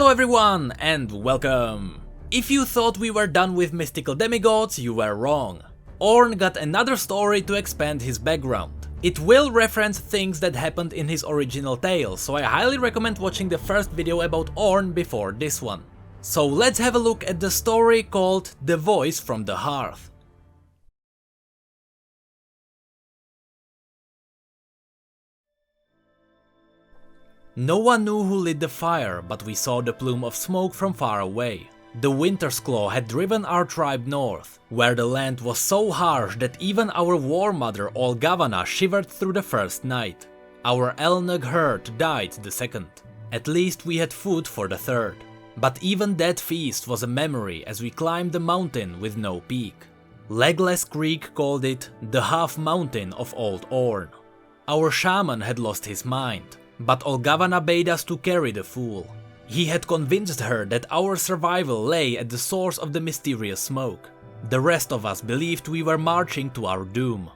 Hello everyone and welcome! If you thought we were done with mystical demigods, you were wrong. Ornn got another story to expand his background. It will reference things that happened in his original tale, so I highly recommend watching the first video about Ornn before this one. So let's have a look at the story called The Voice from the Hearth. No one knew who lit the fire, but we saw the plume of smoke from far away. The Winter's Claw had driven our tribe north, where the land was so harsh that even our war mother Olgavanna shivered through the first night. Our Elnug Hearth died the second. At least we had food for the third. But even that feast was a memory as we climbed the mountain with no peak. Legless Creek called it the half mountain of Old Ornn. Our shaman had lost his mind, but Olgavanna bade us to carry the fool. He had convinced her that our survival lay at the source of the mysterious smoke. The rest of us believed we were marching to our doom.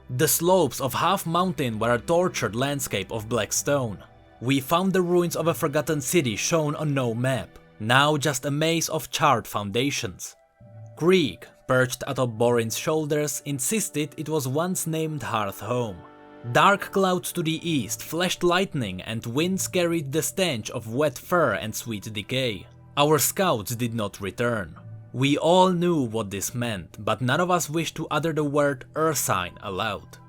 The slopes of Half Mountain were a tortured landscape of black stone. We found the ruins of a forgotten city shown on no map, now just a maze of charred foundations. Creek, perched atop Borin's shoulders, insisted it was once named Hearth home. Dark clouds to the east flashed lightning and winds carried the stench of wet fur and sweet decay. Our scouts did not return. We all knew what this meant, but none of us wished to utter the word Ursine aloud.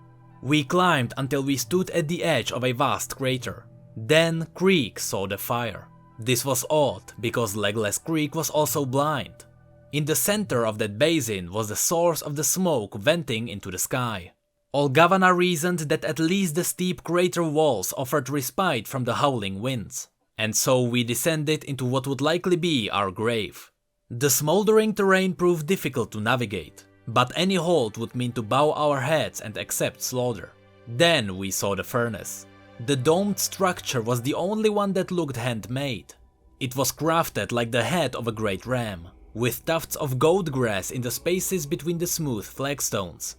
We climbed until we stood at the edge of a vast crater. Then Creek saw the fire. This was odd, because Legless Creek was also blind. In the center of that basin was the source of the smoke venting into the sky. Olgavanna reasoned that at least the steep crater walls offered respite from the howling winds, and so we descended into what would likely be our grave. The smoldering terrain proved difficult to navigate, but any halt would mean to bow our heads and accept slaughter. Then we saw the furnace. The domed structure was the only one that looked handmade. It was crafted like the head of a great ram, with tufts of goat grass in the spaces between the smooth flagstones.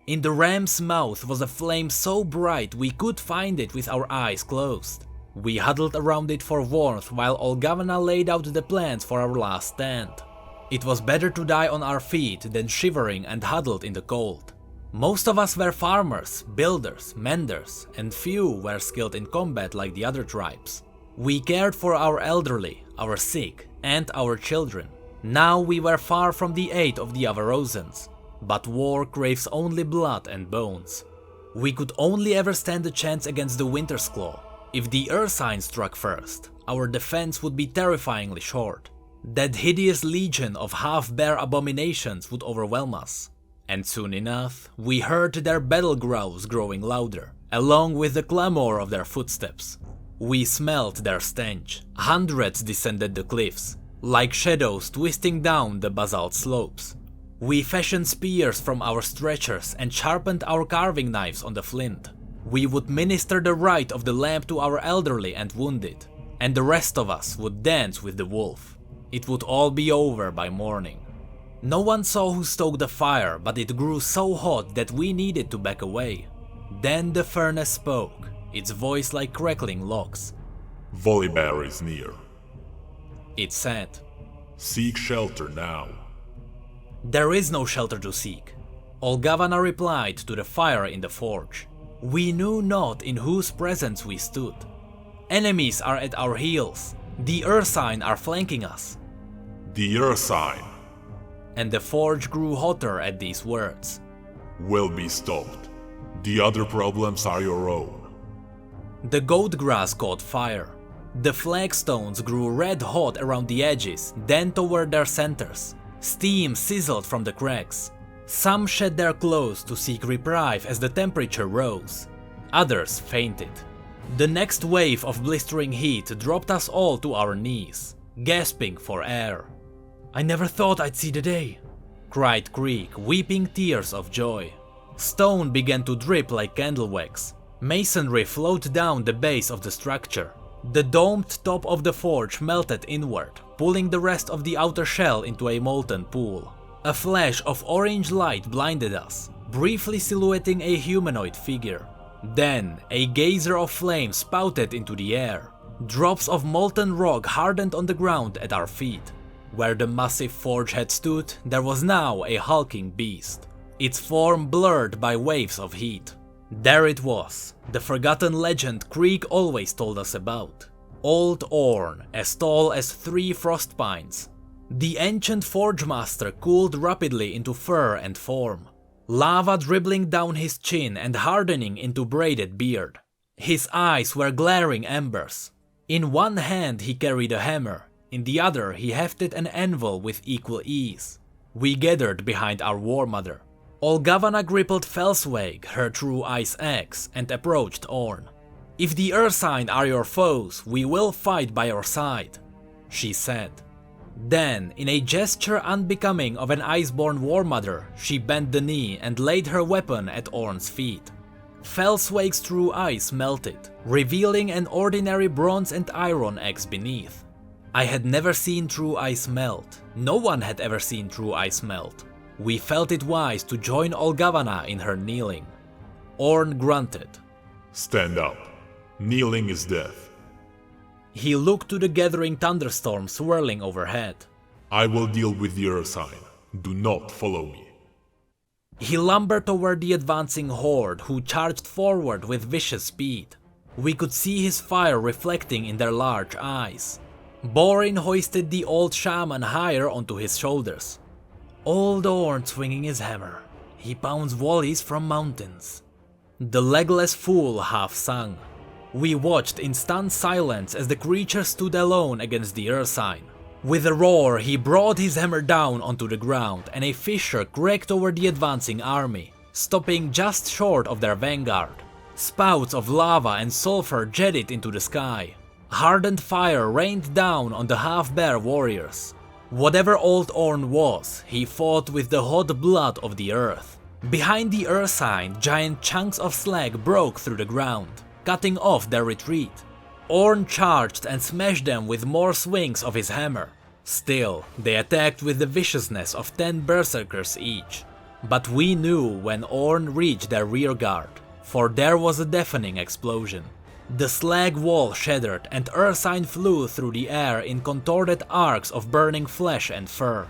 In the ram's mouth was a flame so bright we could find it with our eyes closed. We huddled around it for warmth while Olgavanna laid out the plans for our last stand. It was better to die on our feet than shivering and huddled in the cold. Most of us were farmers, builders, menders, and few were skilled in combat like the other tribes. We cared for our elderly, our sick, and our children. Now we were far from the aid of the Avarosans. But war craves only blood and bones. We could only ever stand a chance against the Winter's Claw. If the Ursine struck first, our defense would be terrifyingly short. That hideous legion of half-bear abominations would overwhelm us. And soon enough, we heard their battle growls growing louder, along with the clamor of their footsteps. We smelled their stench. Hundreds descended the cliffs, like shadows twisting down the basalt slopes. We fashioned spears from our stretchers and sharpened our carving knives on the flint. We would minister the rite of the lamp to our elderly and wounded, and the rest of us would dance with the wolf. It would all be over by morning. No one saw who stoked the fire, but it grew so hot that we needed to back away. Then the furnace spoke, its voice like crackling logs. Volibear is near. It said, Seek shelter now. There is no shelter to seek. Olgavanna replied to the fire in the forge. We knew not in whose presence we stood. Enemies are at our heels. The Ursine are flanking us. The Ursine And the forge grew hotter at these words. Will be stopped. The other problems are your own. The goat grass caught fire. The flagstones grew red hot around the edges, then toward their centers. Steam sizzled from the cracks. Some shed their clothes to seek reprieve as the temperature rose. Others fainted. The next wave of blistering heat dropped us all to our knees, gasping for air. I never thought I'd see the day, cried Creek, weeping tears of joy. Stone began to drip like candle wax. Masonry flowed down the base of the structure. The domed top of the forge melted inward, pulling the rest of the outer shell into a molten pool. A flash of orange light blinded us, briefly silhouetting a humanoid figure. Then, a geyser of flame spouted into the air. Drops of molten rock hardened on the ground at our feet. Where the massive forge had stood, there was now a hulking beast, its form blurred by waves of heat. There it was, the forgotten legend Krieg always told us about. Old Ornn, as tall as 3 frost pines. The ancient Forgemaster cooled rapidly into fur and form, lava dribbling down his chin and hardening into braided beard. His eyes were glaring embers. In one hand he carried a hammer, in the other he hefted an anvil with equal ease. We gathered behind our war mother. Olgavana grappled Felsweg, her true ice axe, and approached Ornn. "If the Ursine are your foes, we will fight by your side," she said. Then, in a gesture unbecoming of an iceborn war mother, she bent the knee and laid her weapon at Ornn's feet. Felsweg's true ice melted, revealing an ordinary bronze and iron axe beneath. I had never seen true ice melt. No one had ever seen true ice melt. We felt it wise to join Olgavana in her kneeling. Ornn grunted. Stand up. Kneeling is death. He looked to the gathering thunderstorm swirling overhead. I will deal with the Ursine. Do not follow me. He lumbered toward the advancing horde, who charged forward with vicious speed. We could see his fire reflecting in their large eyes. Borin hoisted the old shaman higher onto his shoulders. Old Ornn swinging his hammer. He pounds volleys from mountains. The legless fool half sung. We watched in stunned silence as the creature stood alone against the Ursine. With a roar, he brought his hammer down onto the ground, and a fissure cracked over the advancing army, stopping just short of their vanguard. Spouts of lava and sulfur jetted into the sky. Hardened fire rained down on the half-bare warriors. Whatever old Ornn was, he fought with the hot blood of the earth. Behind the Ursine, giant chunks of slag broke through the ground, cutting off their retreat. Ornn charged and smashed them with more swings of his hammer. Still, they attacked with the viciousness of 10 berserkers each. But we knew when Ornn reached their rearguard, for there was a deafening explosion. The slag wall shattered and Ursine flew through the air in contorted arcs of burning flesh and fur.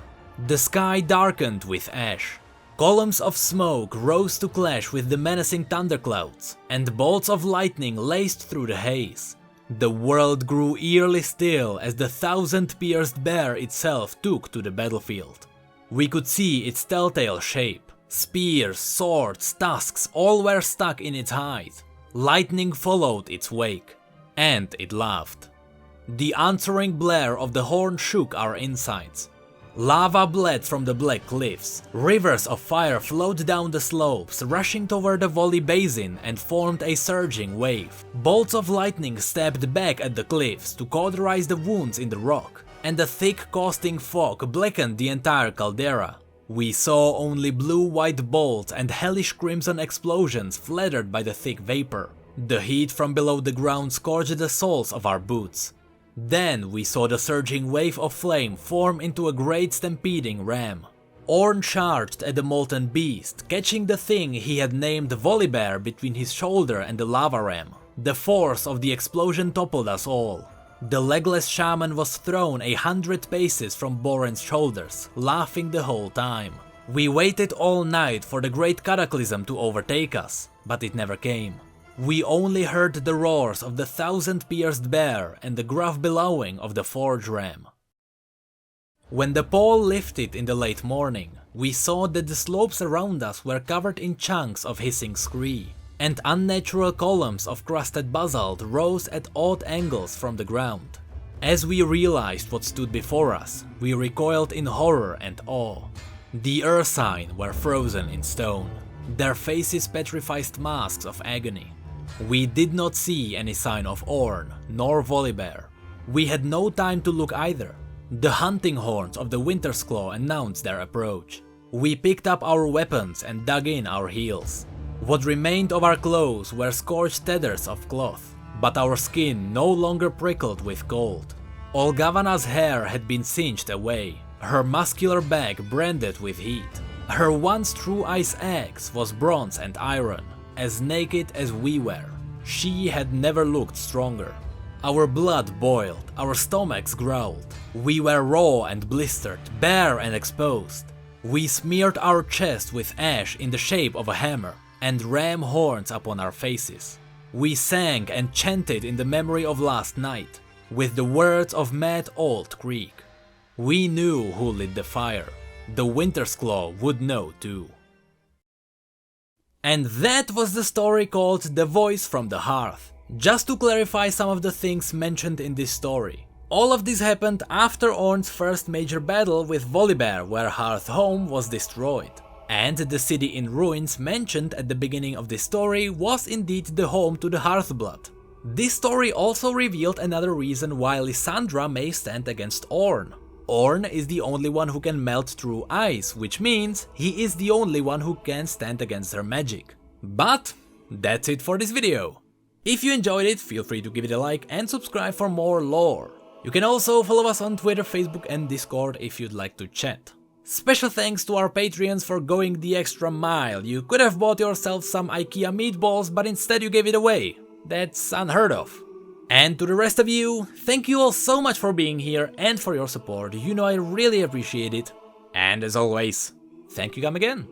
The sky darkened with ash. Columns of smoke rose to clash with the menacing thunderclouds, and bolts of lightning laced through the haze. The world grew eerily still as the 1,000-pierced bear itself took to the battlefield. We could see its telltale shape. Spears, swords, tusks, all were stuck in its hide. Lightning followed its wake, and it laughed. The answering blare of the horn shook our insides. Lava bled from the black cliffs. Rivers of fire flowed down the slopes, rushing toward the valley basin and formed a surging wave. Bolts of lightning stabbed back at the cliffs to cauterize the wounds in the rock, and a thick caustic fog blackened the entire caldera. We saw only blue-white bolts and hellish crimson explosions flattered by the thick vapor. The heat from below the ground scorched the soles of our boots. Then we saw the surging wave of flame form into a great stampeding ram. Ornn charged at the molten beast, catching the thing he had named Volibear between his shoulder and the lava ram. The force of the explosion toppled us all. The legless shaman was thrown 100 paces from Boren's shoulders, laughing the whole time. We waited all night for the great cataclysm to overtake us, but it never came. We only heard the roars of the 1,000-pierced bear and the gruff bellowing of the forge ram. When the pole lifted in the late morning, we saw that the slopes around us were covered in chunks of hissing scree, and unnatural columns of crusted basalt rose at odd angles from the ground. As we realized what stood before us, we recoiled in horror and awe. The Ursine were frozen in stone, their faces petrified masks of agony. We did not see any sign of Ornn, nor Volibear. We had no time to look either. The hunting horns of the Winter's Claw announced their approach. We picked up our weapons and dug in our heels. What remained of our clothes were scorched tatters of cloth, but our skin no longer prickled with cold. Olgavana's hair had been singed away, her muscular back branded with heat. Her once true ice axe was bronze and iron, as naked as we were. She had never looked stronger. Our blood boiled, our stomachs growled. We were raw and blistered, bare and exposed. We smeared our chest with ash in the shape of a hammer, and ram horns upon our faces. We sang and chanted in the memory of last night, with the words of mad old Greek. We knew who lit the fire. The Winter's Claw would know too. And that was the story called The Voice from the Hearth. Just to clarify some of the things mentioned in this story. All of this happened after Ornn's first major battle with Volibear, where Hearth home was destroyed. And the city in ruins mentioned at the beginning of this story was indeed the home to the Hearthblood. This story also revealed another reason why Lysandra may stand against Ornn. Ornn is the only one who can melt through ice, which means he is the only one who can stand against her magic. But that's it for this video. If you enjoyed it, feel free to give it a like and subscribe for more lore. You can also follow us on Twitter, Facebook and Discord if you'd like to chat. Special thanks to our Patreons for going the extra mile. You could have bought yourself some IKEA meatballs, but instead you gave it away. That's unheard of. And to the rest of you, thank you all so much for being here and for your support. You know I really appreciate it. And as always, thank you come again.